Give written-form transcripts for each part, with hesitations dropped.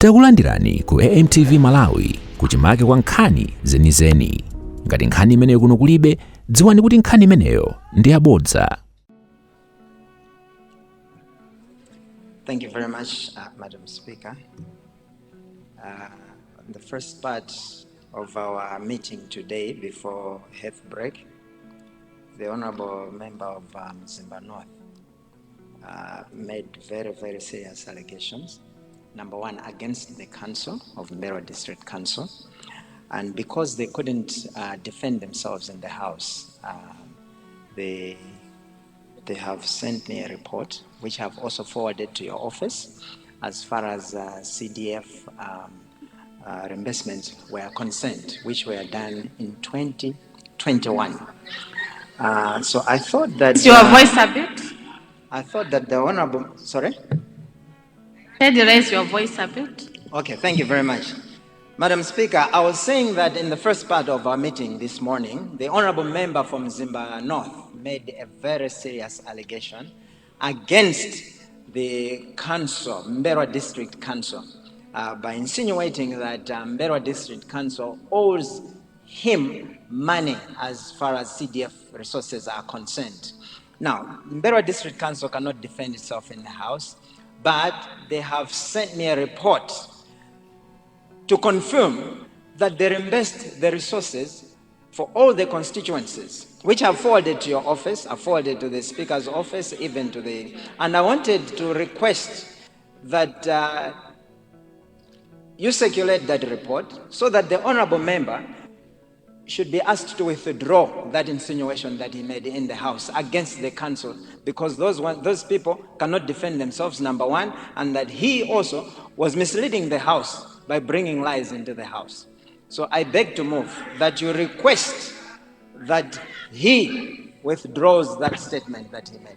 Takulandirani ku AMTV Malawi kuchimake kwa nkhani zenizeni. Ngati nkhani imeneyo kuno kulibe, dziwani kuti nkhani imeneyo ndi yabodza. Thank you very much, Madam Speaker. The first part of our meeting today before health break, the Honorable Member of Zimba North made very, very serious allegations. Number one, against the council of Mbero District Council. And because they couldn't defend themselves in the House, they have sent me a report, which I've also forwarded to your office, as far as CDF reimbursements were concerned, which were done in 2021. So I thought that... Your voice a bit? I thought that the Honorable... Sorry? Can you raise your voice a bit? Okay, thank you very much. Madam Speaker, I was saying that in the first part of our meeting this morning, the Honorable Member from Zimba North made a very serious allegation against the council, Mbero District Council, by insinuating that Mbero District Council owes him money as far as CDF resources are concerned. Now, Mbero District Council cannot defend itself in the House, but they have sent me a report to confirm that they reimbursed the resources for all the constituencies, which I've forwarded to your office, I've forwarded to the Speaker's office, even to the... And I wanted to request that you circulate that report so that the Honorable Member should be asked to withdraw that insinuation that he made in the House against the council, because those people cannot defend themselves, number one, and that he also was misleading the House by bringing lies into the House. So I beg to move that you request that he withdraws that statement that he made.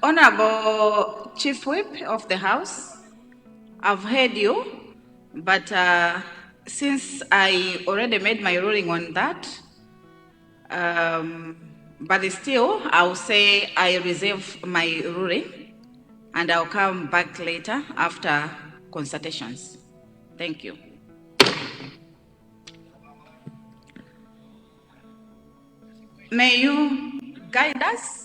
Honorable Chief Whip of the House, I've heard you, but since I already made my ruling on that, but still, I'll say I reserve my ruling and I'll come back later after consultations. Thank you. May you guide us?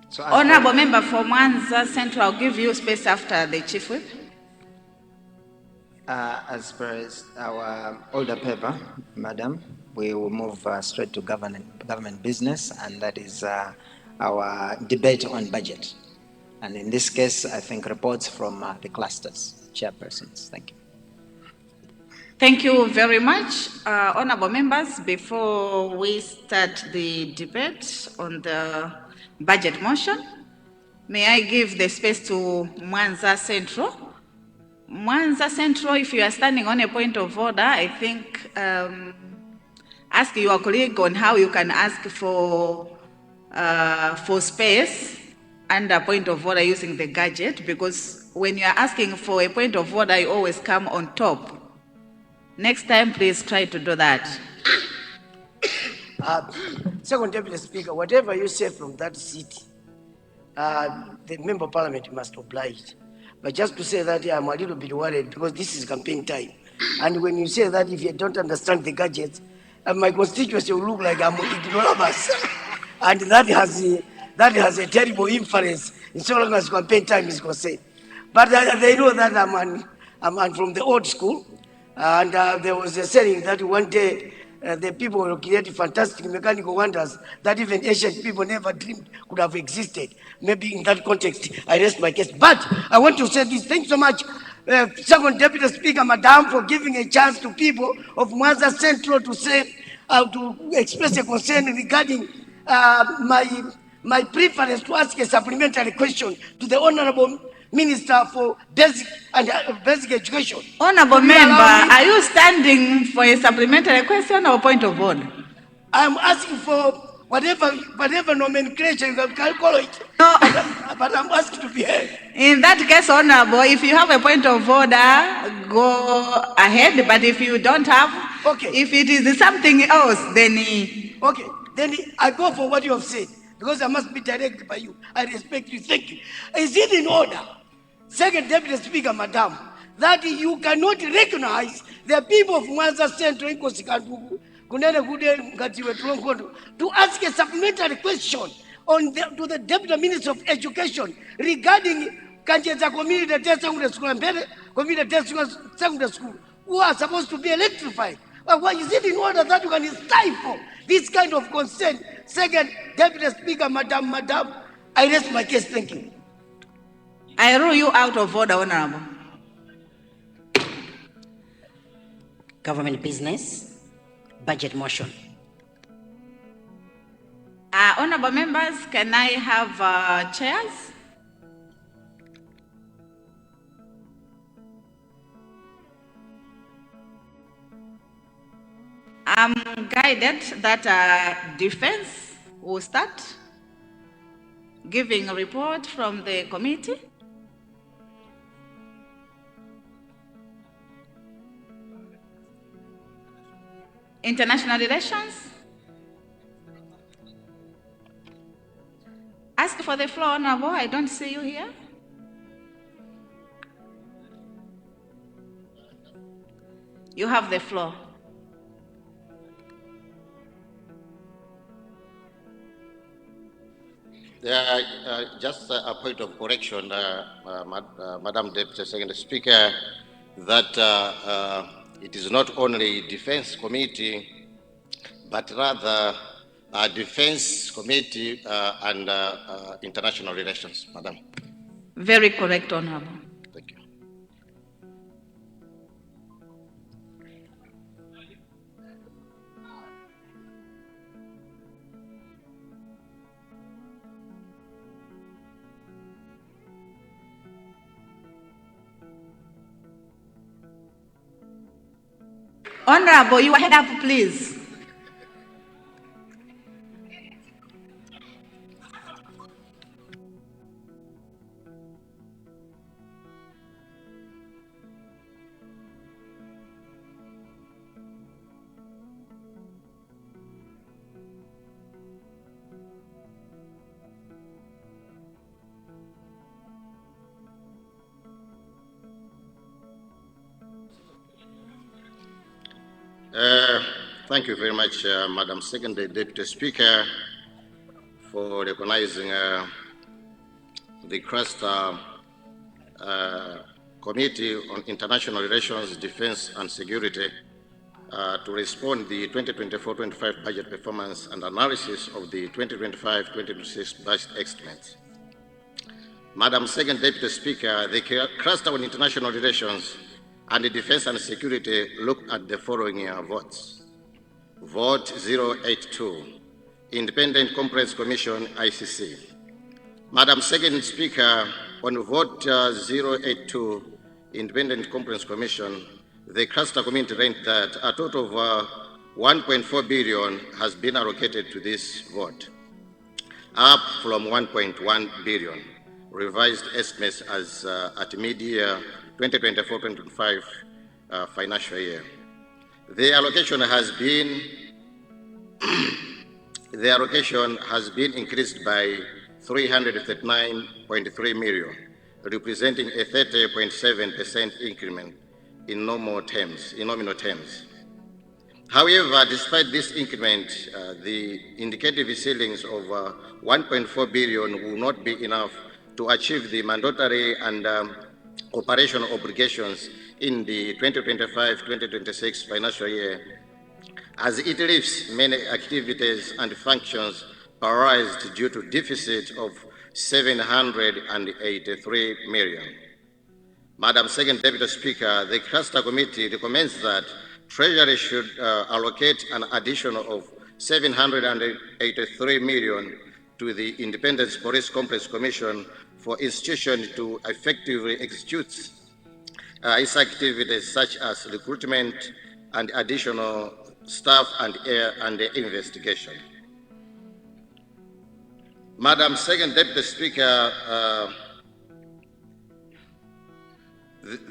So Honorable Member for Mwanza Central, I'll give you space after the Chief Whip. As per our older paper, Madam, we will move straight to government business, and that is our debate on budget. And in this case, I think reports from the clusters, chairpersons. Thank you. Thank you very much. Honorable members, before we start the debate on the budget motion, may I give the space to Mwanza Central? Mwanza Central, if you are standing on a point of order, I think ask your colleague on how you can ask for space under point of order using the gadget, because when you are asking for a point of order, you always come on top. Next time, please try to do that. Second Deputy Speaker, whatever you say from that seat, the Member of Parliament must oblige. But just to say that I'm a little bit worried because this is campaign time. And when you say that if you don't understand the gadgets, my constituency will look like I'm ignoramus. And that has a terrible inference in so long as campaign time is concerned. But they know that I'm from the old school. And there was a saying that one day the people will create fantastic mechanical wonders that even ancient people never dreamed could have existed. Maybe in that context, I rest my case. But I want to say this. Thanks so much, Second Deputy Speaker, Madam, for giving a chance to people of Mwanza Central to say, to express a concern regarding my preference to ask a supplementary question to the Honorable Minister for Basic and Basic Education. Honorable Will you member, allow me? are you standing for a supplementary question or point of order? I'm asking for whatever nomenclature you can call it. No. But I'm asking to be heard. In that case, Honorable, if you have a point of order, go ahead. But if you don't have, Okay. if it is something else, then Okay, then I go for what you have said, because I must be directed by you. I respect you. Thank you. Is it in order, Second Deputy Speaker, Madam, that you cannot recognize the people of Mwanza Central in Kosikandugu, Kunene Kude Ngatiwe Tulongondo, to ask a supplementary question to the Deputy Minister of Education regarding Kanjeza Community Test Secondary School and Bele Community Test Secondary School, who are supposed to be electrified? Why is it in order that you can stifle this kind of concern? Second Deputy Speaker, Madam, I rest my case. Thank you. I rule you out of order, Honorable. Government business, budget motion. Honorable members, can I have chairs? I'm guided that defense will start giving a report from the committee. International relations. Ask for the floor, Honorable. I don't see you here. You have the floor. Just a point of correction, Madam Deputy Secretary Speaker, that it is not only Defense Committee, but rather Defense Committee and International Relations, Madam. Very correct, Honorable. Thank you. Honorable, your head up, please. Thank you very much, Madam Second Deputy Speaker, for recognizing the Cluster Committee on International Relations, Defense and Security to respond to the 2024-25 budget performance and analysis of the 2025-2026 budget estimates. Madam Second Deputy Speaker, the Cluster on International Relations and Defense and Security looked at the following votes. Vote 082, Independent Conference Commission, ICC. Madam Second Speaker, on vote 082, Independent Conference Commission, the Cluster Committee ranked that a total of 1.4 billion has been allocated to this vote, up from 1.1 billion, revised estimates as at mid-year 2024-25 financial year. The allocation has been increased by 339.3 million, representing a 30.7% increment in nominal terms. However, despite this increment, the indicative ceilings of 1.4 billion will not be enough to achieve the mandatory and operational obligations in the 2025-2026 financial year, as it leaves many activities and functions paralyzed due to deficit of 783 million. Madam Second Deputy Speaker, the Cluster Committee recommends that Treasury should allocate an additional of 783 million to the Independent Police Complex Commission for institutions to effectively execute its activities such as recruitment and additional staff and investigation. Madam Second Deputy Speaker,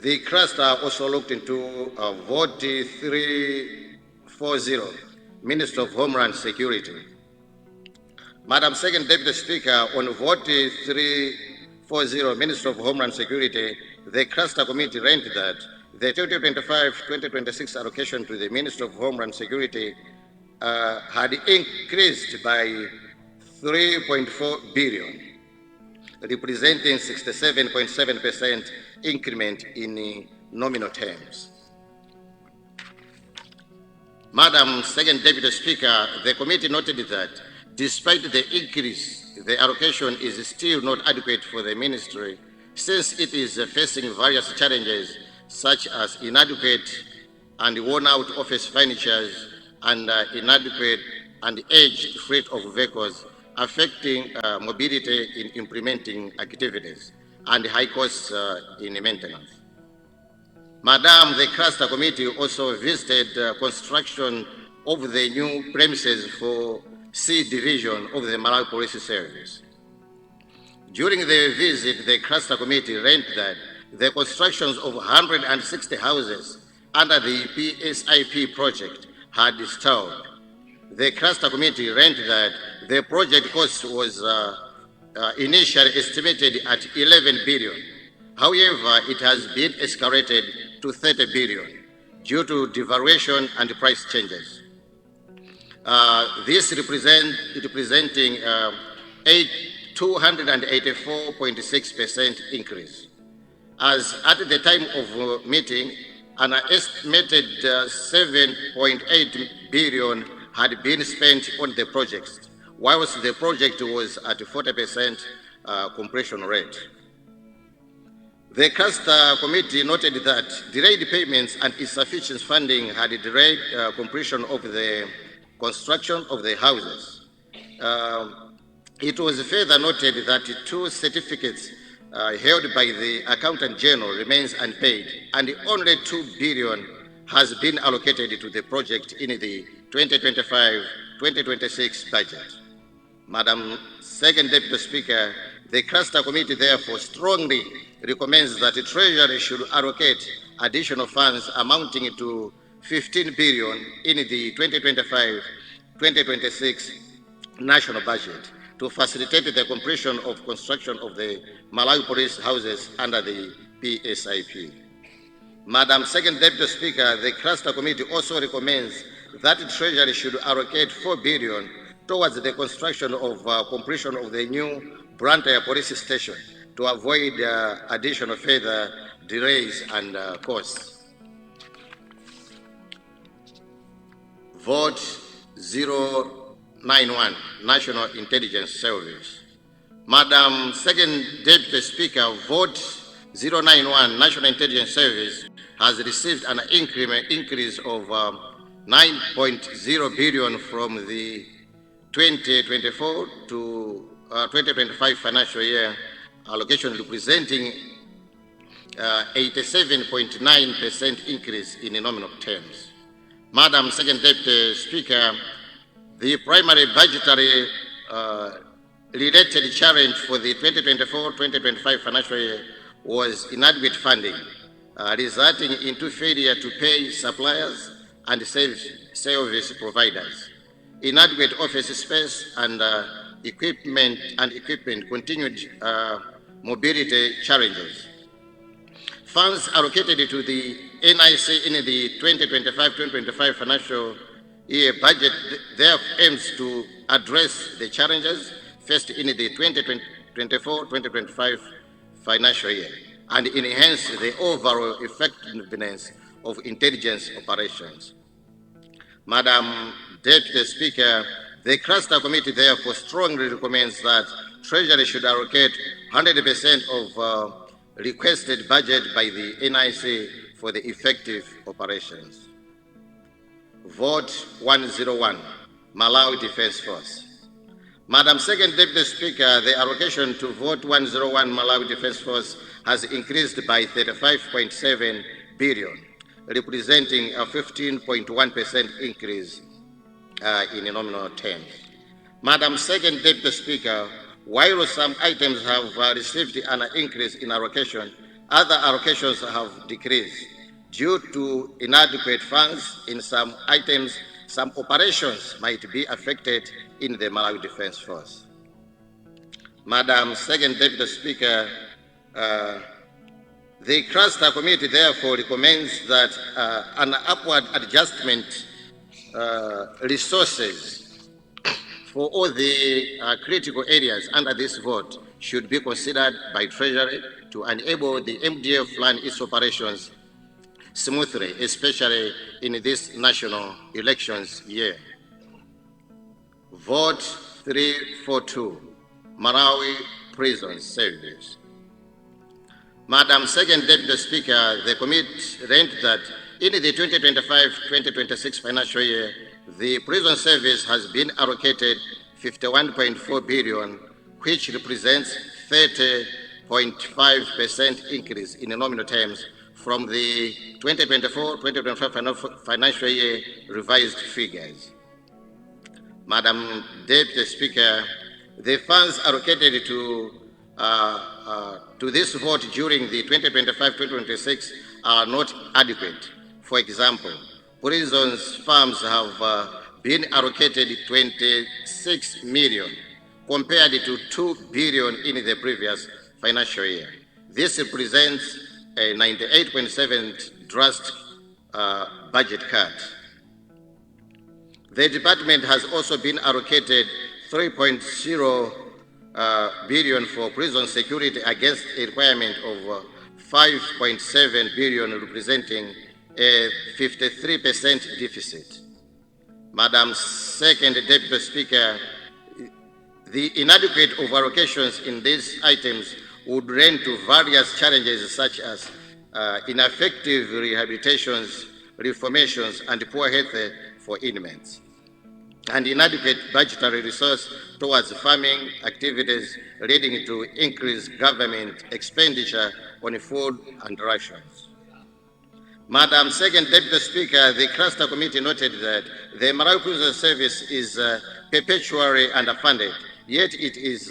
the cluster also looked into vote 340, Minister of Homeland Security. Madam Second Deputy Speaker, on vote 340, Minister of Homeland Security, the cluster committee rented that the 2025-2026 allocation to the Minister of Homeland Security had increased by 3.4 billion, representing 67.7% increment in nominal terms. Madam Second Deputy Speaker, the committee noted that despite the increase, the allocation is still not adequate for the ministry since it is facing various challenges such as inadequate and worn-out office furniture and inadequate and aged fleet of vehicles, affecting mobility in implementing activities and high costs in maintenance. Madam, the cluster committee also visited construction of the new premises for C Division of the Malawi Police Service. During the visit, the cluster committee learned that the constructions of 160 houses under the PSIP project had stalled. The cluster committee learned that the project cost was initially estimated at 11 billion. However, it has been escalated to 30 billion due to devaluation and price changes. This representing 284.6% increase. As at the time of meeting, an estimated 7.8 billion had been spent on the project, whilst the project was at 40% completion rate. The cluster committee noted that delayed payments and insufficient funding had delayed completion of the construction of the houses. It was further noted that 2 certificates held by the Accountant General remains unpaid, and only 2 billion has been allocated to the project in the 2025-2026 budget. Madam Second Deputy Speaker, the cluster committee therefore strongly recommends that the Treasury should allocate additional funds amounting to 15 billion in the 2025-2026 national budget to facilitate the completion of construction of the Malawi police houses under the PSIP. Madam Second Deputy Speaker, the cluster committee also recommends that the Treasury should allocate 4 billion towards the construction of completion of the new Blantyre police station to avoid additional further delays and costs. Vote 091, National Intelligence Service. Madam Second Deputy Speaker, vote 091, National Intelligence Service has received an increase of 9.0 billion from the 2024 to 2025 financial year allocation, representing 87.9% increase in nominal terms. Madam Second Deputy Speaker, the primary budgetary related challenge for the 2024-2025 financial year was inadequate funding, resulting into failure to pay suppliers and service providers. Inadequate office space and equipment continued mobility challenges. Funds allocated to the NIC in the 2025-2025 financial year budget therefore aims to address the challenges faced in the 2024-2025 financial year and enhance the overall effectiveness of intelligence operations. Madam Deputy Speaker, the cluster committee therefore strongly recommends that Treasury should allocate 100% of requested budget by the NIC for the effective operations. Vote 101, Malawi Defense Force. Madam Second Deputy Speaker, the allocation to Vote 101 Malawi Defence Force has increased by 35.7 billion, representing a 15.1% increase in nominal terms. Madam Second Deputy Speaker, while some items have received an increase in allocation, other allocations have decreased. Due to inadequate funds in some items, some operations might be affected in the Malawi Defence Force. Madam Second Deputy Speaker, the Cluster Committee therefore recommends that an upward adjustment resources for all the critical areas under this vote should be considered by Treasury to enable the MDF run its operations smoothly, especially in this national elections year. Vote 342, Malawi Prison Service. Madam Second Deputy Speaker, the committee learned that in the 2025-2026 financial year, the prison service has been allocated 51.4 billion, which represents 30.5% increase in nominal terms from the 2024-2025 financial year revised figures. Madam Deputy Speaker, the funds allocated to this vote during the 2025-2026 are not adequate. For example, prisons farms have been allocated 26 million compared to 2 billion in the previous financial year. This represents a 98.7% drastic budget cut. The department has also been allocated 3.0 billion for prison security against a requirement of 5.7 billion, representing a 53% deficit. Madam Second Deputy Speaker, the inadequate overallocations in these items would run to various challenges such as ineffective rehabilitations, reformations, and poor health for inmates, and inadequate budgetary resource towards farming activities, leading to increased government expenditure on food and rations. Madam Second Deputy Speaker, the Cluster Committee noted that the Malawi Prison Service is perpetually underfunded, yet it is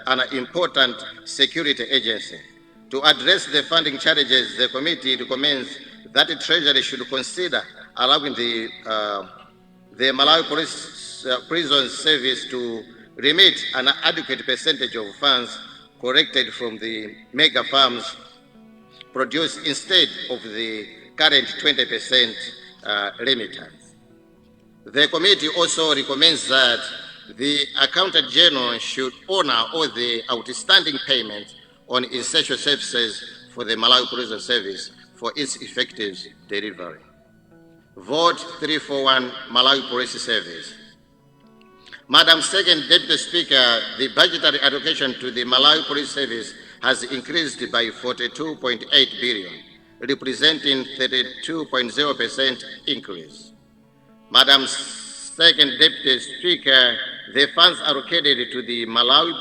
an important security agency. To address the funding challenges, the committee recommends that the Treasury should consider allowing the Malawi Prison Service to remit an adequate percentage of funds collected from the mega farms produced instead of the current 20% remittance. The committee also recommends that the Accountant General should honor all the outstanding payments on essential services for the Malawi Prison Service for its effective delivery. Vote 341, Malawi Police Service. Madam Second Deputy Speaker, the budgetary allocation to the Malawi Police Service has increased by 42.8 billion, representing 32.0% increase. Madam Second Deputy Speaker, the funds allocated to the Malawi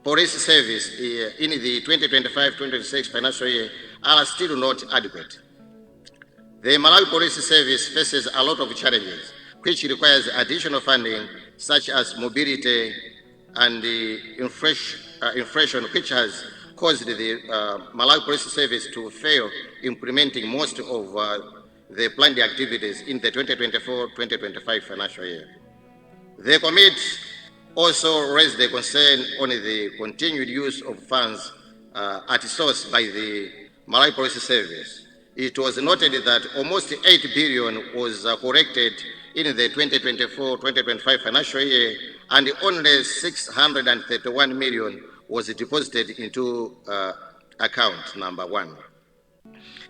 Police Service in the 2025-2026 financial year are still not adequate. The Malawi Police Service faces a lot of challenges, which requires additional funding, such as mobility and inflation, which has caused the Malawi Police Service to fail implementing most of the planned activities in the 2024-2025 financial year. The committee also raised the concern on the continued use of funds at source by the Malawi Police Service. It was noted that almost 8 billion was collected in the 2024-2025 financial year, and only 631 million was deposited into account number 1.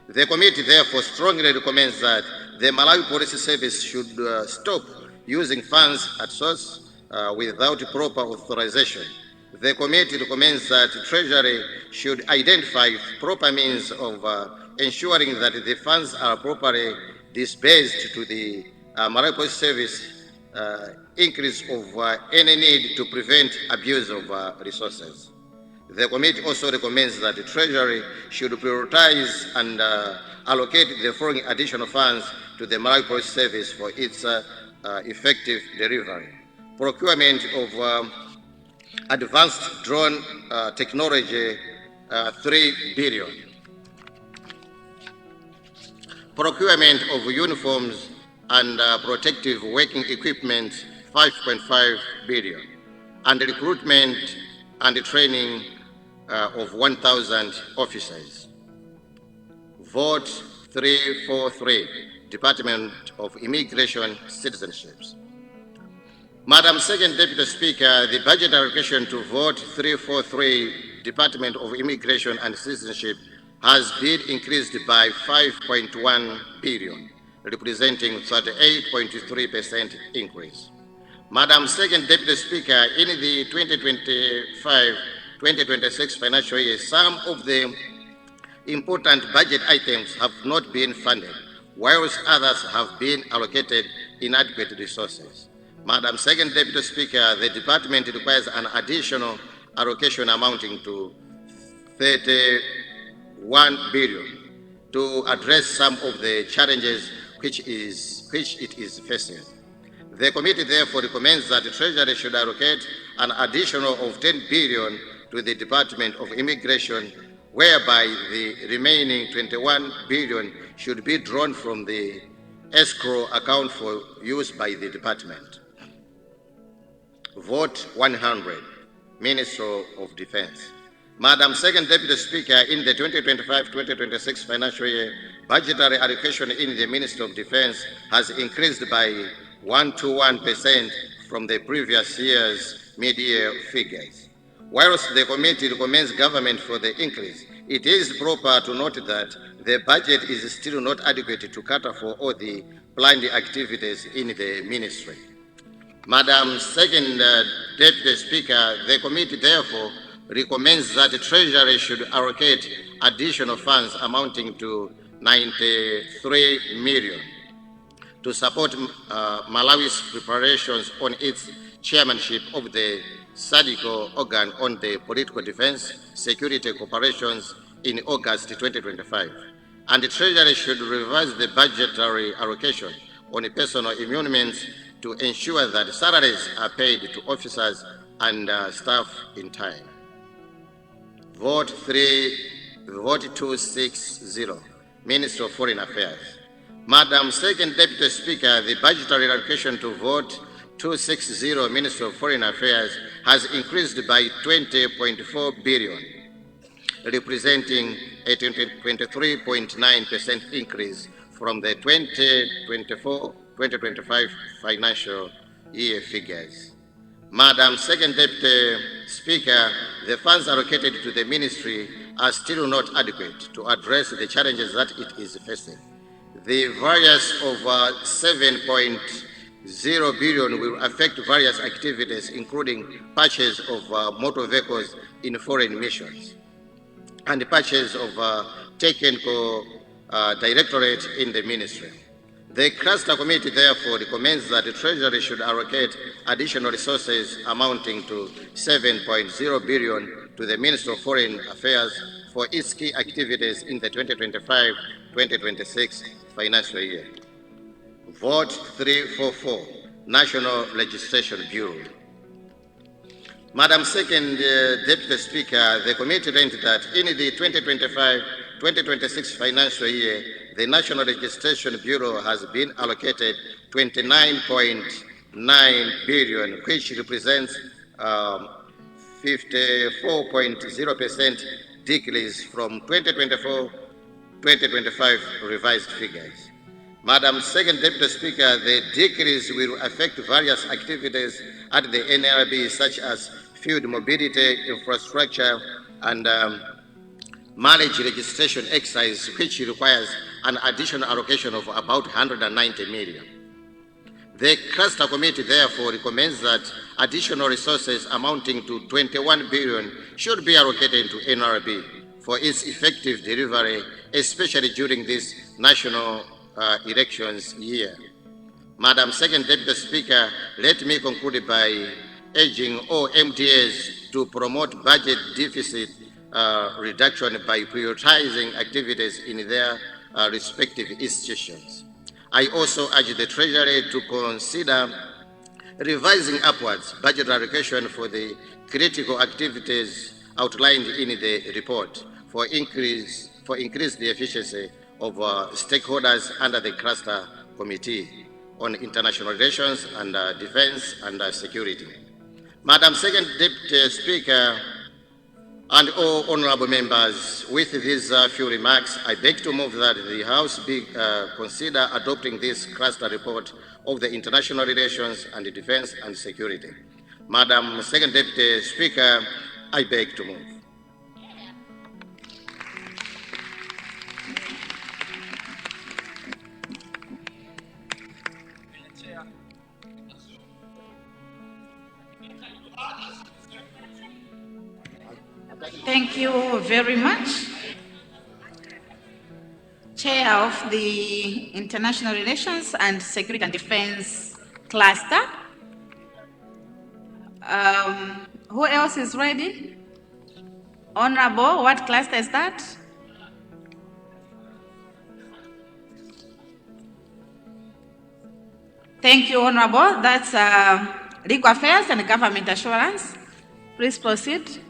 The committee therefore strongly recommends that the Malawi Police Service should stop using funds at source without proper authorization. The committee recommends that Treasury should identify proper means of ensuring that the funds are properly disbursed to the Malawi Police Service increase of any need to prevent abuse of resources. The committee also recommends that the Treasury should prioritize and allocate the following additional funds to the Malawi Police Service for its effective delivery. Procurement of advanced drone technology, 3 billion. Procurement of uniforms and protective working equipment, 5.5 billion. And recruitment and training of 1,000 officers. Vote 343, Department of Immigration Citizenships. Madam Second Deputy Speaker, the budget allocation to vote 343, Department of Immigration and Citizenship, has been increased by 5.1 billion, representing 38.3% increase. Madam Second Deputy Speaker, in the 2025-2026 financial year, some of the important budget items have not been funded, whilst others have been allocated inadequate resources. Madam Second Deputy Speaker, the department requires an additional allocation amounting to 31 billion to address some of the challenges which it is facing. The committee therefore recommends that the Treasury should allocate an additional of 10 billion to the Department of Immigration, whereby the remaining 21 billion should be drawn from the escrow account for use by the department. Vote 100, Minister of Defense. Madam Second Deputy Speaker, in the 2025-2026 financial year, budgetary allocation in the Ministry of Defense has increased by 121% from the previous year's mid-year figures. Whilst the committee recommends government for the increase, it is proper to note that the budget is still not adequate to cater for all the planned activities in the ministry. Madam Second Deputy Speaker, the committee therefore recommends that the Treasury should allocate additional funds amounting to 93 million to support Malawi's preparations on its chairmanship of the SADC organ on the political defense security cooperations in August 2025. And the Treasury should revise the budgetary allocation on personal emoluments to ensure that salaries are paid to officers and staff in time. Vote 260, Minister of Foreign Affairs. Madam Second Deputy Speaker, the budgetary allocation to vote 260, Minister of Foreign Affairs, has increased by 20.4 billion, representing a 23.9% increase from the 2024-2025 financial year figures. Madam Second Deputy Speaker, the funds allocated to the ministry are still not adequate to address the challenges that it is facing. The variance of 7.0 billion will affect various activities, including purchase of motor vehicles in foreign missions and the purchase of technical directorate in the ministry. The Cluster Committee therefore recommends that the Treasury should allocate additional resources amounting to 7.0 billion to the Ministry of Foreign Affairs for its key activities in the 2025-2026 financial year. Vote 344, National Legislation Bureau. Madam Second Deputy Speaker, the committee learned that in the 2025-2026 financial year, the National Registration Bureau has been allocated 29.9 billion, which represents 54.0% decrease from 2024-2025 revised figures. Madam Second Deputy Speaker, the decrease will affect various activities at the NRB, such as field mobility, infrastructure, and marriage registration exercise, which requires an additional allocation of about 190 million. The Cluster Committee therefore recommends that additional resources amounting to 21 billion should be allocated to NRB for its effective delivery, especially during this national elections year. Madam Second Deputy Speaker, let me conclude by urging all MTAs to promote budget deficit reduction by prioritizing activities in their respective institutions. I also urge the Treasury to consider revising upwards budget allocation for the critical activities outlined in the report for increased efficiency of stakeholders under the Cluster Committee on International Relations and Defense and Security. Madam Second Deputy Speaker and all honorable members, with these few remarks, I beg to move that the House consider adopting this cluster report of the international relations and defense and security. Madam Second Deputy Speaker, I beg to move. Thank you very much. Chair of the International Relations and Security and Defense Cluster. Who else is ready? Honorable, what cluster is that? Thank you, Honorable. That's Legal Affairs and Government Assurance. Please proceed.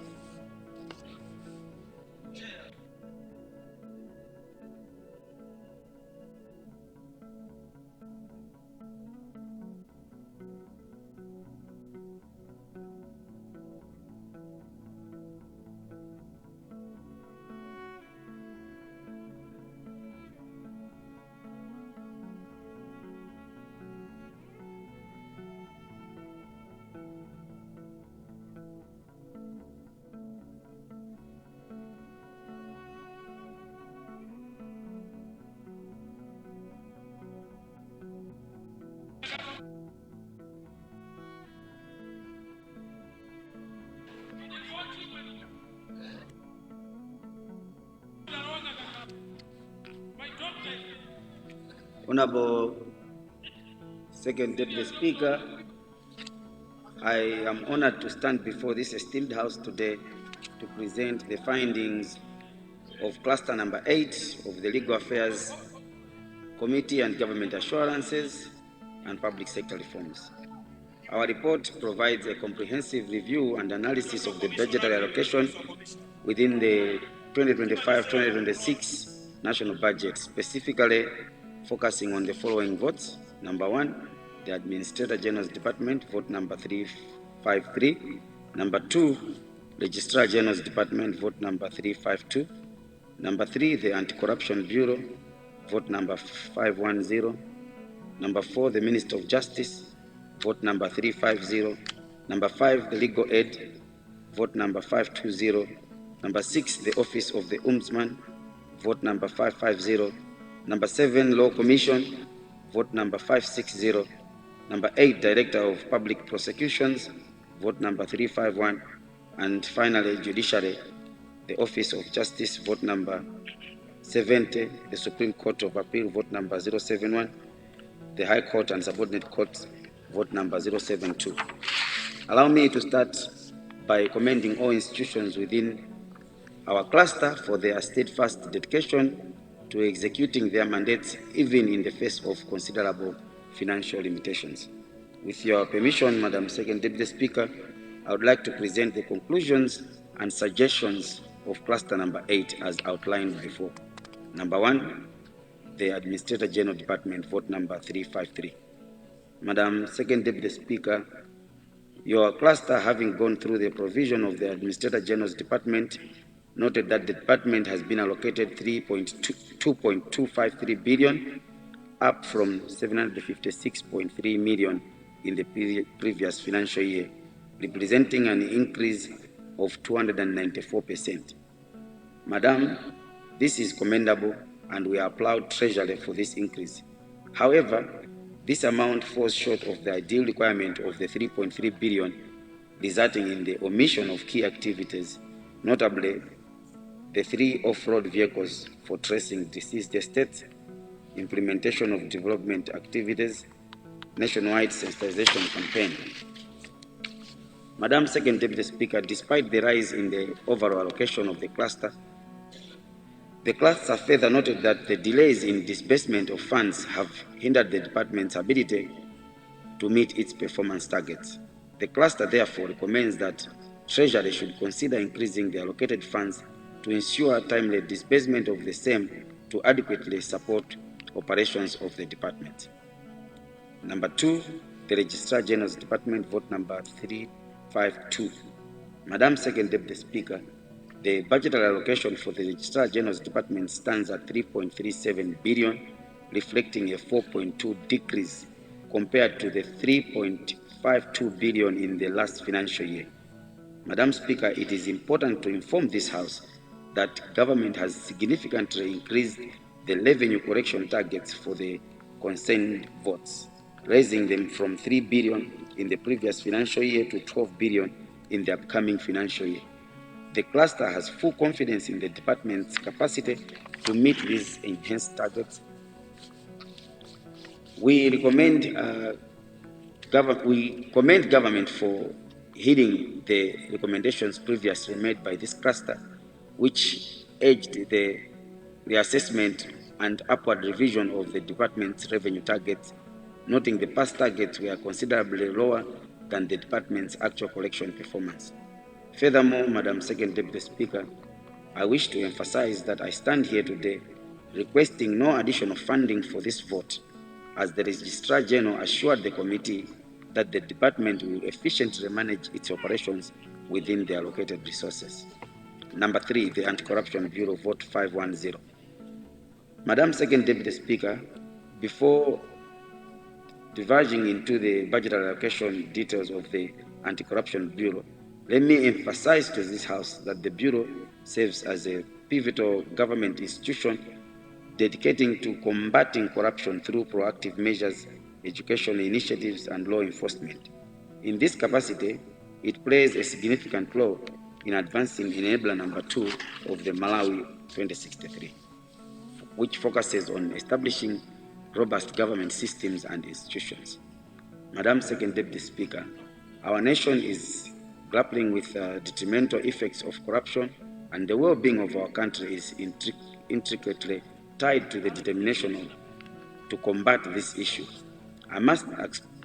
Honorable Second Deputy Speaker, I am honored to stand before this esteemed House today to present the findings of cluster number 8 of the Legal Affairs Committee and Government Assurances and Public Sector Reforms. Our report provides a comprehensive review and analysis of the budgetary allocation within the 2025-2026 national budget, specifically focusing on the following votes. Number 1, the Administrator General's Department, vote number 353. Number 2, Registrar General's Department, vote number 352. Number 3, the Anti-Corruption Bureau, vote number 510. Number 4, the Minister of Justice, vote number 350. Number 5, the Legal Aid, vote number 520. Number 6, the Office of the Ombudsman, vote number 550. Number 7, Law Commission, vote number 560. Number 8, Director of Public Prosecutions, vote number 351. And finally, Judiciary, the Office of Justice, vote number 70. The Supreme Court of Appeal, vote number 071. The High Court and Subordinate Courts, vote number 072. Allow me to start by commending all institutions within our cluster for their steadfast dedication to executing their mandates, even in the face of considerable financial limitations. With your permission, Madam Second Deputy Speaker, I would like to present the conclusions and suggestions of cluster number 8 as outlined before. Number 1, the Administrator General Department, vote number 353. Madam Second Deputy Speaker, your cluster, having gone through the provision of the Administrator General's Department, noted that the department has been allocated 2.253 billion, up from 756.3 million in the previous financial year, representing an increase of 294%. Madam, this is commendable and we applaud Treasury for this increase. However, this amount falls short of the ideal requirement of the 3.3 billion, resulting in the omission of key activities, notably the 3 off-road vehicles for tracing deceased estates, implementation of development activities, nationwide sensitization campaign. Madam Second Deputy Speaker, despite the rise in the overall allocation of the cluster further noted that the delays in disbursement of funds have hindered the department's ability to meet its performance targets. The cluster therefore recommends that Treasury should consider increasing the allocated funds to ensure timely disbursement of the same to adequately support operations of the department. Number 2, the Registrar General's Department, vote number 352. Madam Second Deputy Speaker, the budgetary allocation for the Registrar General's Department stands at 3.37 billion, reflecting a 4.2 decrease compared to the 3.52 billion in the last financial year. Madam Speaker, it is important to inform this House that government has significantly increased the revenue correction targets for the concerned votes, raising them from 3 billion in the previous financial year to 12 billion in the upcoming financial year. The cluster has full confidence in the department's capacity to meet these enhanced targets. We commend government for heeding the recommendations previously made by this cluster, which urged the reassessment and upward revision of the department's revenue targets, noting the past targets were considerably lower than the department's actual collection performance. Furthermore, Madam Second Deputy Speaker, I wish to emphasize that I stand here today requesting no additional funding for this vote, as the Registrar General assured the committee that the department will efficiently manage its operations within the allocated resources. Number 3, the Anti-Corruption Bureau, vote 510. Madam Second Deputy Speaker, before diverging into the budgetary allocation details of the Anti-Corruption Bureau, let me emphasize to this House that the Bureau serves as a pivotal government institution dedicating to combating corruption through proactive measures, educational initiatives, and law enforcement. In this capacity, it plays a significant role in advancing enabler number 2 of the Malawi 2063, which focuses on establishing robust government systems and institutions. Madam Second Deputy Speaker, our nation is grappling with detrimental effects of corruption, and the well-being of our country is intricately tied to the determination to combat this issue. I must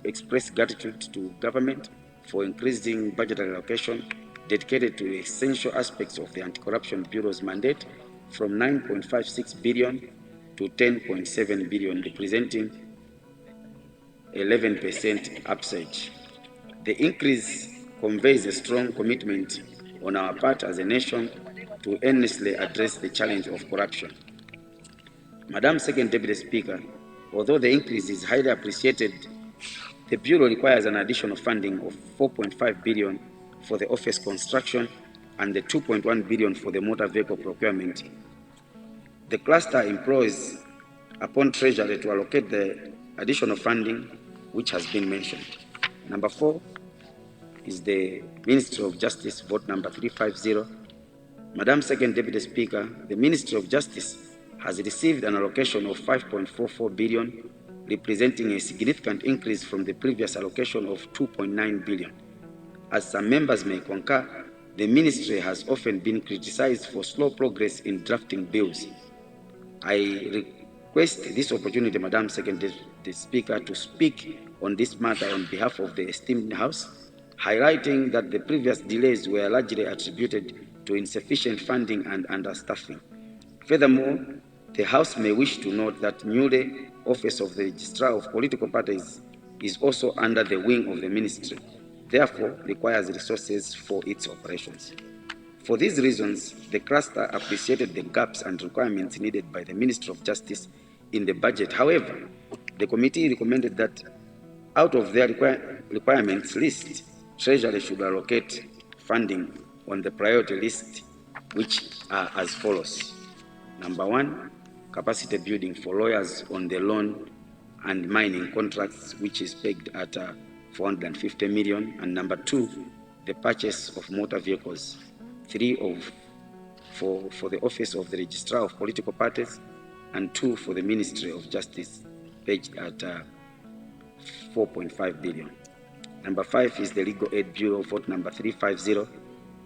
express gratitude to government for increasing budgetary allocation dedicated to essential aspects of the Anti-Corruption Bureau's mandate from 9.56 billion to 10.7 billion, representing 11% upsurge. The increase conveys a strong commitment on our part as a nation to earnestly address the challenge of corruption. Madam Second Deputy Speaker, although the increase is highly appreciated, the Bureau requires an additional funding of 4.5 billion for the office construction and the 2.1 billion for the motor vehicle procurement. The cluster employs upon Treasury to allocate the additional funding which has been mentioned. Number 4 is the Ministry of Justice, vote number 350. Madam Second Deputy Speaker, the Ministry of Justice has received an allocation of 5.44 billion, representing a significant increase from the previous allocation of 2.9 billion. As some members may concur, the ministry has often been criticized for slow progress in drafting bills. I request this opportunity, Madam Second Deputy Speaker, to speak on this matter on behalf of the esteemed House, highlighting that the previous delays were largely attributed to insufficient funding and understaffing. Furthermore, the House may wish to note that newly Office of the Registrar of Political Parties is also under the wing of the ministry, therefore requires resources for its operations. For these reasons, the cluster appreciated the gaps and requirements needed by the Ministry of Justice in the budget. However, the committee recommended that out of their requirements list, Treasury should allocate funding on the priority list, which are as follows. Number 1, capacity building for lawyers on the loan and mining contracts, which is pegged at 450 million. And number 2, the purchase of motor vehicles, 3 for the Office of the Registrar of Political Parties, and 2 for the Ministry of Justice, pegged at 4.5 billion. Number 5 is the Legal Aid Bureau, vote number 350.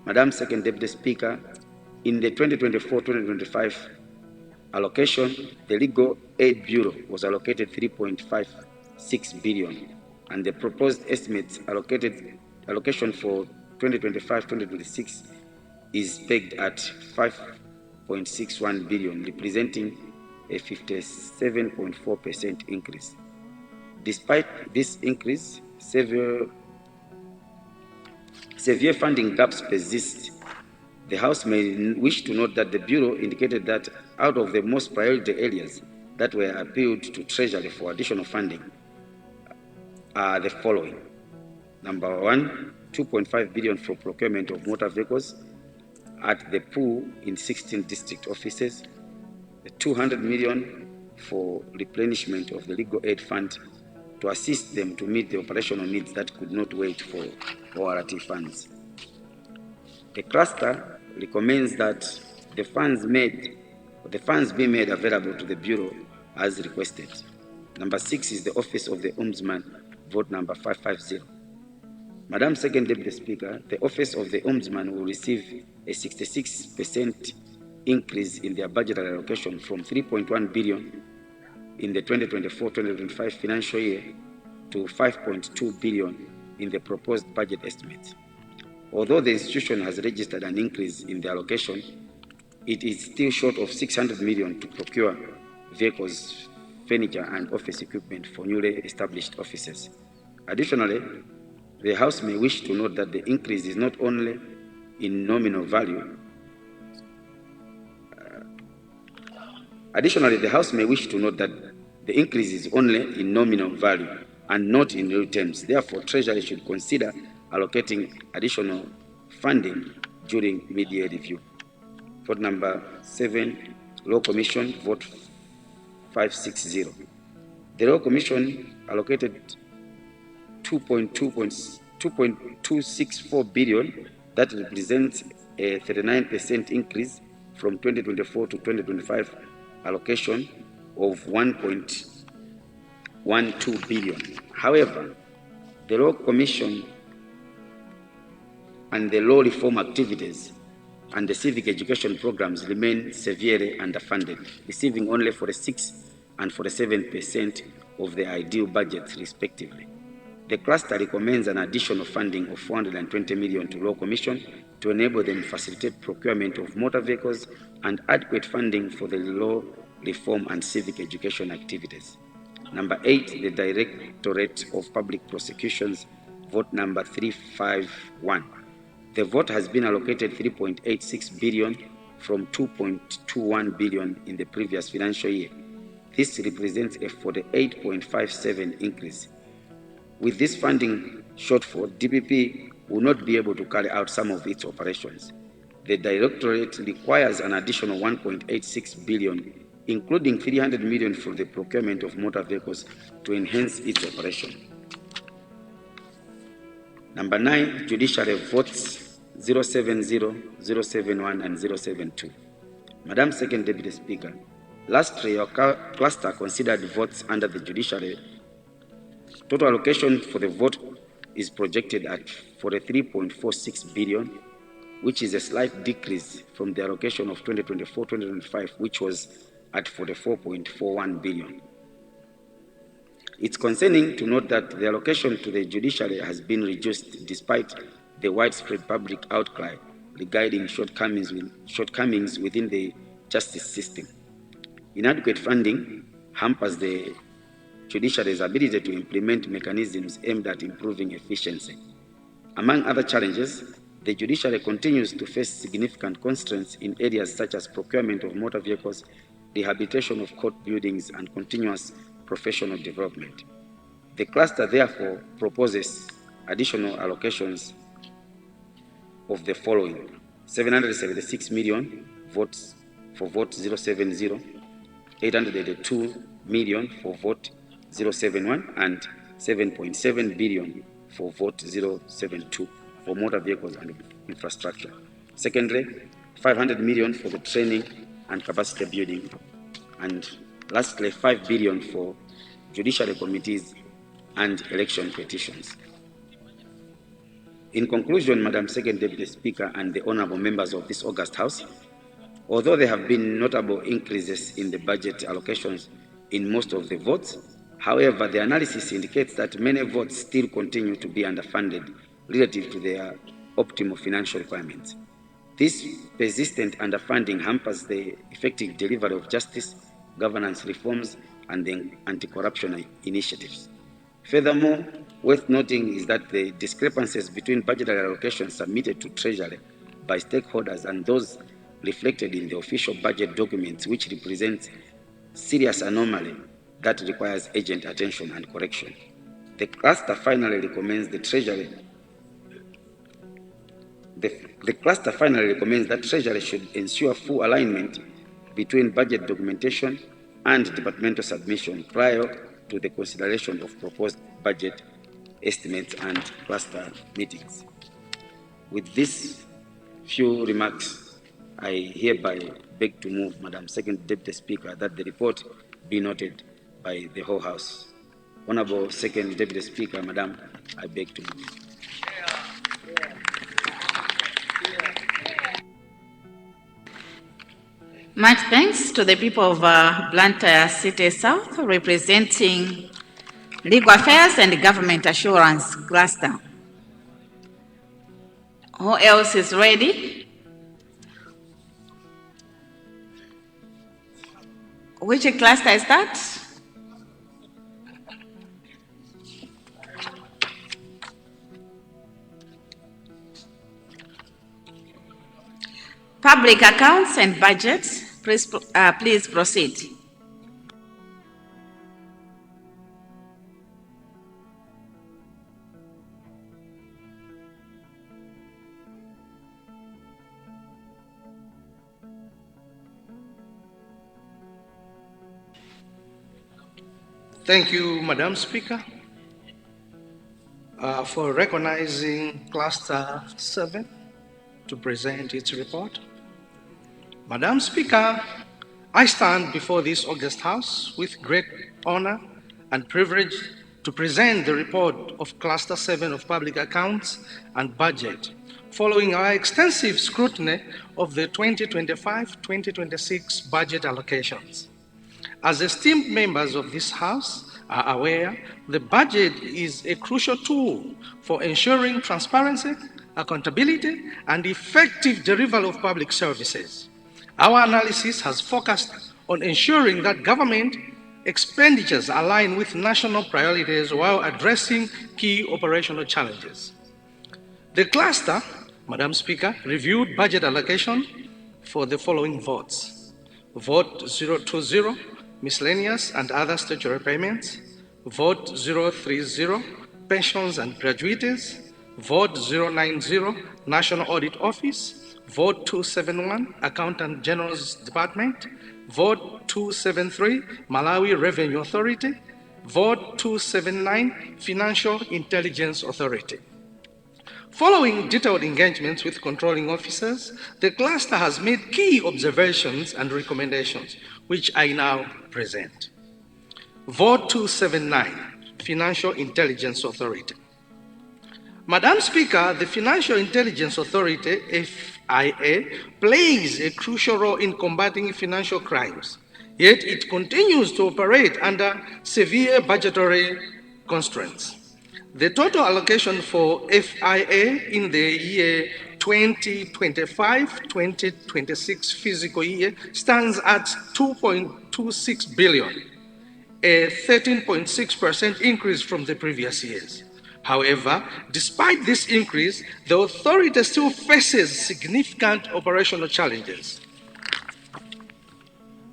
Madam Second Deputy Speaker, in the 2024-2025 allocation, the Legal Aid Bureau was allocated 3.56 billion, and the proposed estimates allocation for 2025-2026 is pegged at 5.61 billion, representing a 57.4% increase. Despite this increase, severe funding gaps persist. The House may wish to note that the Bureau indicated that out of the most priority areas that were appealed to Treasury for additional funding are the following. Number 1, 2.5 billion for procurement of motor vehicles at the pool in 16 district offices, 200 million for replenishment of the Legal Aid Fund to assist them to meet the operational needs that could not wait for ORT funds. The cluster recommends that the funds be made available to the Bureau as requested. Number 6 is the Office of the Ombudsman, vote number 550. Madam Second Deputy Speaker, the Office of the Ombudsman will receive a 66% increase in their budget allocation from 3.1 billion in the 2024-2025 financial year to 5.2 billion in the proposed budget estimate. Although the institution has registered an increase in the allocation, it is still short of 600 million to procure vehicles, furniture, and office equipment for newly established offices. Additionally, the House may wish to note that the increase is not only in nominal value. Additionally, the House may wish to note that the increase is only in nominal value and not in real terms. Therefore, Treasury should consider allocating additional funding during mid-year review. Vote number 7, Law Commission, vote 560. The Law Commission allocated 2.264 billion, that represents a 39% increase from 2024 to 2025 allocation of 1.12 billion. However, the Law Commission and the law reform activities and the civic education programs remain severely underfunded, receiving only 46% and 47% of the ideal budgets, respectively. The cluster recommends an additional funding of 420 million to Law Commission to enable them to facilitate procurement of motor vehicles and adequate funding for the law reform and civic education activities. Number 8, the Directorate of Public Prosecutions, vote number 351. The vote has been allocated 3.86 billion from 2.21 billion in the previous financial year. This represents a 48.57% increase. With this funding shortfall, DPP will not be able to carry out some of its operations. The Directorate requires an additional 1.86 billion, including 300 million for the procurement of motor vehicles to enhance its operation. Number 9, Judiciary votes 070, 071, and 072. Madam Second Deputy Speaker, lastly, your cluster considered votes under the Judiciary. Total allocation for the vote is projected at 43.46 billion, which is a slight decrease from the allocation of 2024-2025, which was at 44.41 billion. It's concerning to note that the allocation to the judiciary has been reduced despite the widespread public outcry regarding shortcomings within the justice system. Inadequate funding hampers the judiciary's ability to implement mechanisms aimed at improving efficiency. Among other challenges, the judiciary continues to face significant constraints in areas such as procurement of motor vehicles, rehabilitation of court buildings, and continuous professional development. The cluster therefore proposes additional allocations of the following: 776 million votes for vote 070, 882 million for vote 071, and 7.7 billion for vote 072 for motor vehicles and infrastructure. Secondly, 500 million for the training and capacity building. And lastly, 5 billion for judiciary committees and election petitions. In conclusion, Madam Second Deputy Speaker and the honorable members of this august House, although there have been notable increases in the budget allocations in most of the votes, however, the analysis indicates that many votes still continue to be underfunded relative to their optimal financial requirements. This persistent underfunding hampers the effective delivery of justice, governance reforms, and the anti-corruption initiatives. Furthermore, worth noting is that the discrepancies between budgetary allocations submitted to Treasury by stakeholders and those reflected in the official budget documents, which represents serious anomaly that requires urgent attention and correction. The cluster finally recommends the Treasury. The cluster finally recommends that Treasury should ensure full alignment between budget documentation and departmental submission prior to the consideration of proposed budget estimates and cluster meetings. With these few remarks, I hereby beg to move, Madam Second Deputy Speaker, that the report be noted by the whole House. Honorable Second Deputy Speaker, Madam, I beg to move. Much thanks to the people of Blantyre City South, representing Legal Affairs and Government Assurance Cluster. Who else is ready? Which cluster is that? Public accounts and budgets. Please proceed. Thank you, Madam Speaker, for recognizing Cluster 7 to present its report. Madam Speaker, I stand before this august House with great honor and privilege to present the report of Cluster 7 of Public Accounts and Budget, following our extensive scrutiny of the 2025-2026 budget allocations. As esteemed members of this House are aware, the budget is a crucial tool for ensuring transparency, accountability, and effective delivery of public services. Our analysis has focused on ensuring that government expenditures align with national priorities while addressing key operational challenges. The cluster, Madam Speaker, reviewed budget allocation for the following votes. Vote 020, miscellaneous and other statutory payments. Vote 030, pensions and gratuities. Vote 090, National Audit Office. Vote 271, Accountant General's Department. Vote 273, Malawi Revenue Authority. Vote 279, Financial Intelligence Authority. Following detailed engagements with controlling officers, the cluster has made key observations and recommendations, which I now present. Vote 279, Financial Intelligence Authority. Madam Speaker, the Financial Intelligence Authority, FIA, plays a crucial role in combating financial crimes, yet it continues to operate under severe budgetary constraints. The total allocation for FIA in the year 2025-2026 fiscal year stands at 2.26 billion, a 13.6% increase from the previous years. However, despite this increase, the authority still faces significant operational challenges.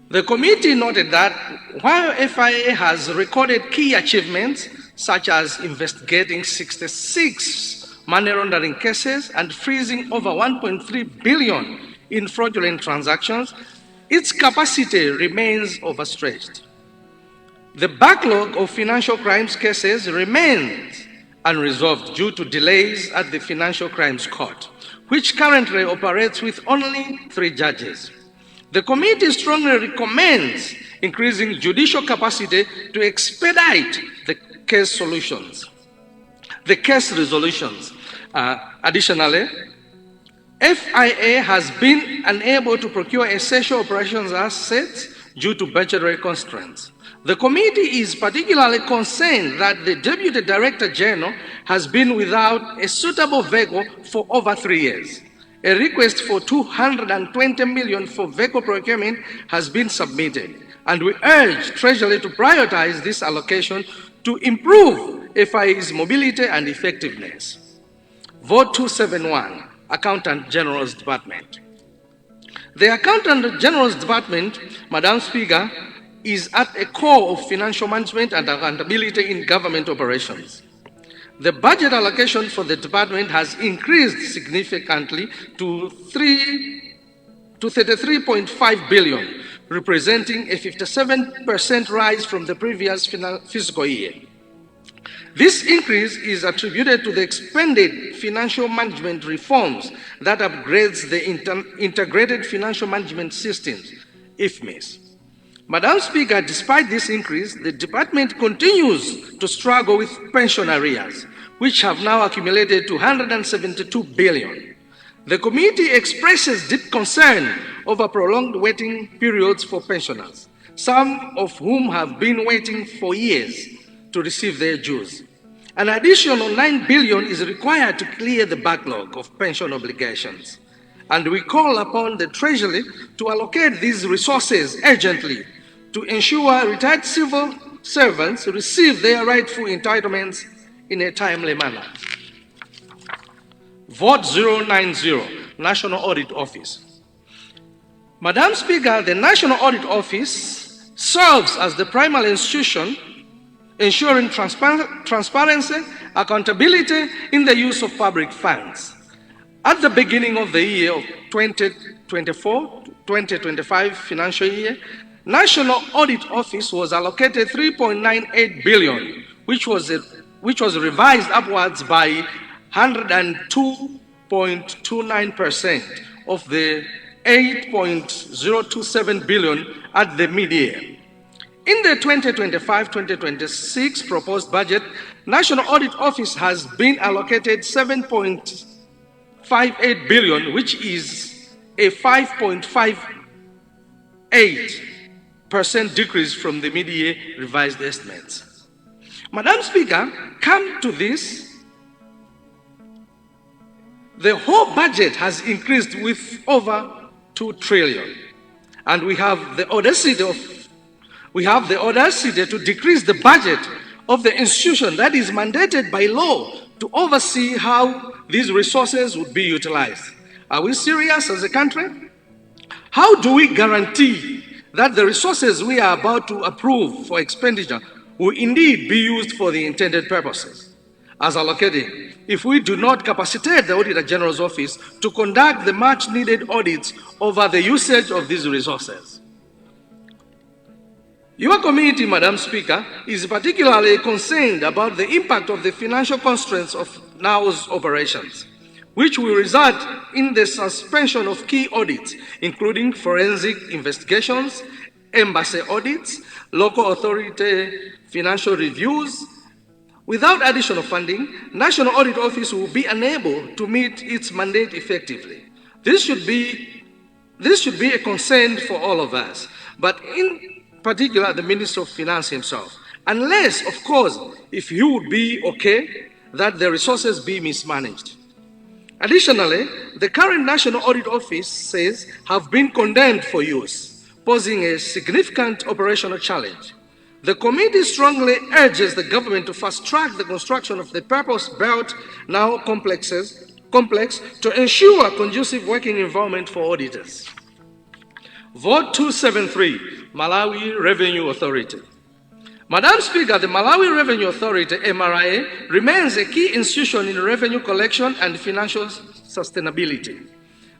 The committee noted that while FIA has recorded key achievements, such as investigating 66 money laundering cases and freezing over 1.3 billion in fraudulent transactions, its capacity remains overstretched. The backlog of financial crimes cases remains unresolved due to delays at the Financial Crimes Court, which currently operates with only 3 judges. The committee strongly recommends increasing judicial capacity to expedite the case solutions. The case resolutions. Additionally, FIA has been unable to procure essential operations assets due to budgetary constraints. The committee is particularly concerned that the Deputy Director General has been without a suitable vehicle for over 3 years. A request for 220 million for vehicle procurement has been submitted, and we urge Treasury to prioritize this allocation to improve FIA's mobility and effectiveness. Vote 271, Accountant General's Department. The Accountant General's Department, Madam Speaker, is at the core of financial management and accountability in government operations. The budget allocation for the department has increased significantly to 33.5 billion, representing a 57% rise from the previous fiscal year. This increase is attributed to the expanded financial management reforms that upgrades the integrated financial management systems, IFMIS. Madam Speaker, despite this increase, the department continues to struggle with pension arrears, which have now accumulated to 172 billion. The committee expresses deep concern over prolonged waiting periods for pensioners, some of whom have been waiting for years to receive their dues. An additional 9 billion is required to clear the backlog of pension obligations, and we call upon the Treasury to allocate these resources urgently to ensure retired civil servants receive their rightful entitlements in a timely manner. Vote 090, National Audit Office. Madam Speaker, the National Audit Office serves as the primary institution ensuring transparency, accountability in the use of public funds. At the beginning of the year of 2024-2025 financial year, National Audit Office was allocated 3.98 billion, which was revised upwards by 102.29% of the 8.027 billion at the mid-year. In the 2025-2026 proposed budget, National Audit Office has been allocated 7.58 billion, which is a 5.58% decrease from the mid-year revised estimates. Madam Speaker, come to this, the whole budget has increased with over 2 trillion, and we have the audacity to decrease the budget of the institution that is mandated by law to oversee how these resources would be utilized. Are we serious as a country? How do we guarantee that the resources we are about to approve for expenditure will indeed be used for the intended purposes as allocated, if we do not capacitate the Auditor General's Office to conduct the much needed audits over the usage of these resources? Your committee, Madam Speaker, is particularly concerned about the impact of the financial constraints of NAO's operations, which will result in the suspension of key audits, including forensic investigations, embassy audits, local authority financial reviews. Without additional funding, National Audit Office will be unable to meet its mandate effectively. This should be a concern for all of us, but in particular the Minister of Finance himself, unless, of course, if he would be okay that the resources be mismanaged. Additionally, the current National Audit Offices have been condemned for use, posing a significant operational challenge. The committee strongly urges the government to fast-track the construction of the purpose-built NAO complex to ensure a conducive working environment for auditors. Vote 273, Malawi Revenue Authority. Madam Speaker, the Malawi Revenue Authority, MRA, remains a key institution in revenue collection and financial sustainability.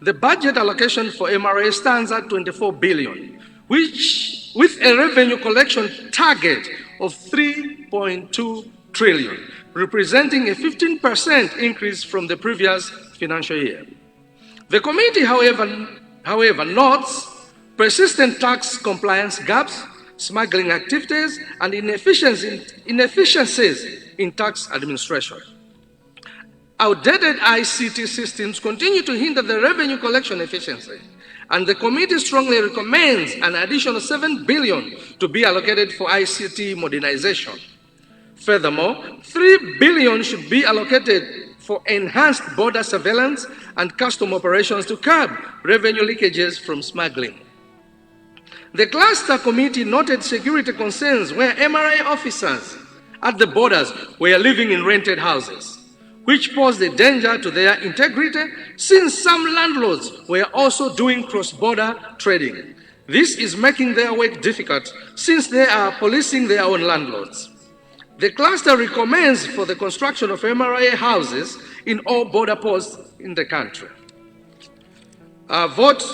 The budget allocation for MRA stands at 24 billion, which, with a revenue collection target of 3.2 trillion, representing a 15% increase from the previous financial year. The committee, however, notes persistent tax compliance gaps, smuggling activities, and inefficiencies in tax administration. Outdated ICT systems continue to hinder the revenue collection efficiency, and the committee strongly recommends an additional $7 billion to be allocated for ICT modernization. Furthermore, $3 billion should be allocated for enhanced border surveillance and custom operations to curb revenue leakages from smuggling. The cluster committee noted security concerns where MRA officers at the borders were living in rented houses, which posed a danger to their integrity since some landlords were also doing cross-border trading. This is making their work difficult since they are policing their own landlords. The cluster recommends for the construction of MRA houses in all border posts in the country. Vote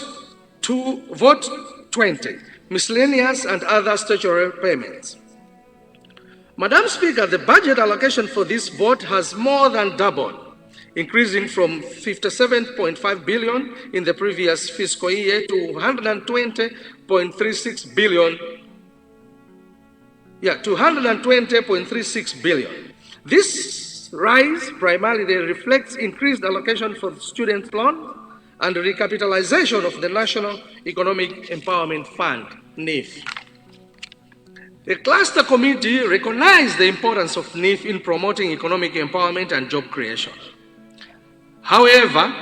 20, miscellaneous and other statutory payments. Madam Speaker, the budget allocation for this vote has more than doubled, increasing from 57.5 billion in the previous fiscal year to 120.36 billion. To 120.36 billion. This rise primarily reflects increased allocation for the student loan and recapitalization of the National Economic Empowerment Fund, NEF. The cluster committee recognized the importance of NEF in promoting economic empowerment and job creation. However,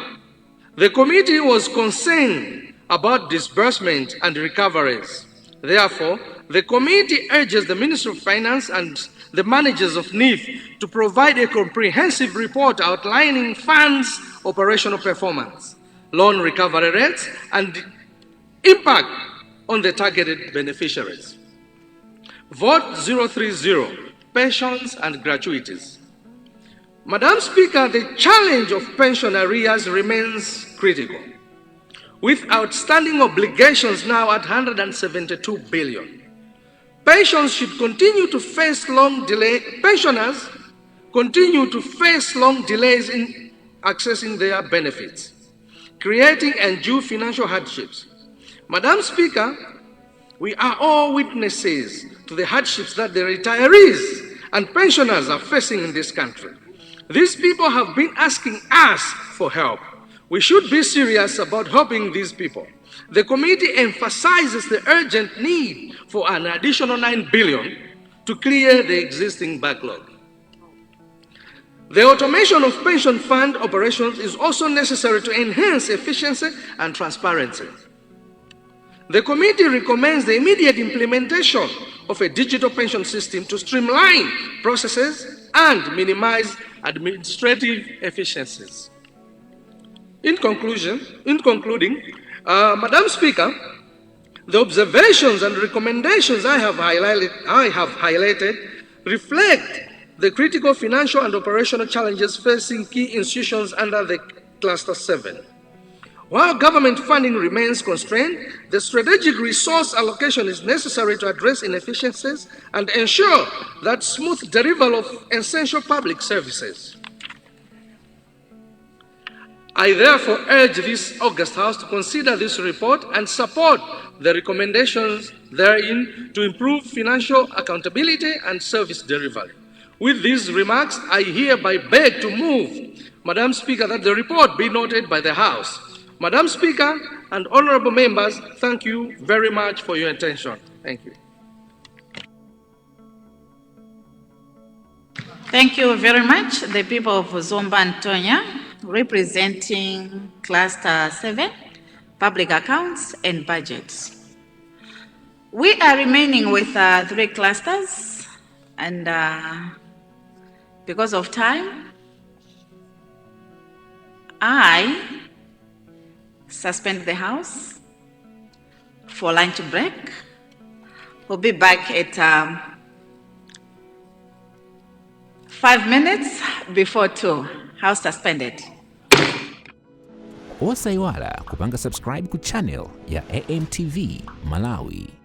the committee was concerned about disbursement and recoveries. Therefore, the committee urges the Ministry of Finance and the managers of NEF to provide a comprehensive report outlining funds' operational performance, loan recovery rates, and impact on the targeted beneficiaries. Vote 030, pensions and gratuities. Madam Speaker, the challenge of pension arrears remains critical, with outstanding obligations now at 172 billion. Pensioners continue to face long delays in accessing their benefits, creating undue financial hardships. Madam Speaker, we are all witnesses to the hardships that the retirees and pensioners are facing in this country. These people have been asking us for help. We should be serious about helping these people. The committee emphasizes the urgent need for an additional 9 billion to clear the existing backlog. The automation of pension fund operations is also necessary to enhance efficiency and transparency. The committee recommends the immediate implementation of a digital pension system to streamline processes and minimize administrative efficiencies. In concluding, Madam Speaker, the observations and recommendations I have highlighted reflect the critical financial and operational challenges facing key institutions under the Cluster 7. While government funding remains constrained, the strategic resource allocation is necessary to address inefficiencies and ensure that smooth delivery of essential public services. I therefore urge this August House to consider this report and support the recommendations therein to improve financial accountability and service delivery. With these remarks, I hereby beg to move, Madam Speaker, that the report be noted by the House. Madam Speaker and honorable members, thank you very much for your attention. Thank you. Thank you very much. The people of Zomba and Tonya, representing Cluster 7, Public Accounts and Budgets. We are remaining with 3 clusters, and because of time, I suspend the House for lunch break. We'll be back at 5 minutes before 2. House suspended. Osaiwala kupanga subscribe ku channel ya AMTV Malawi.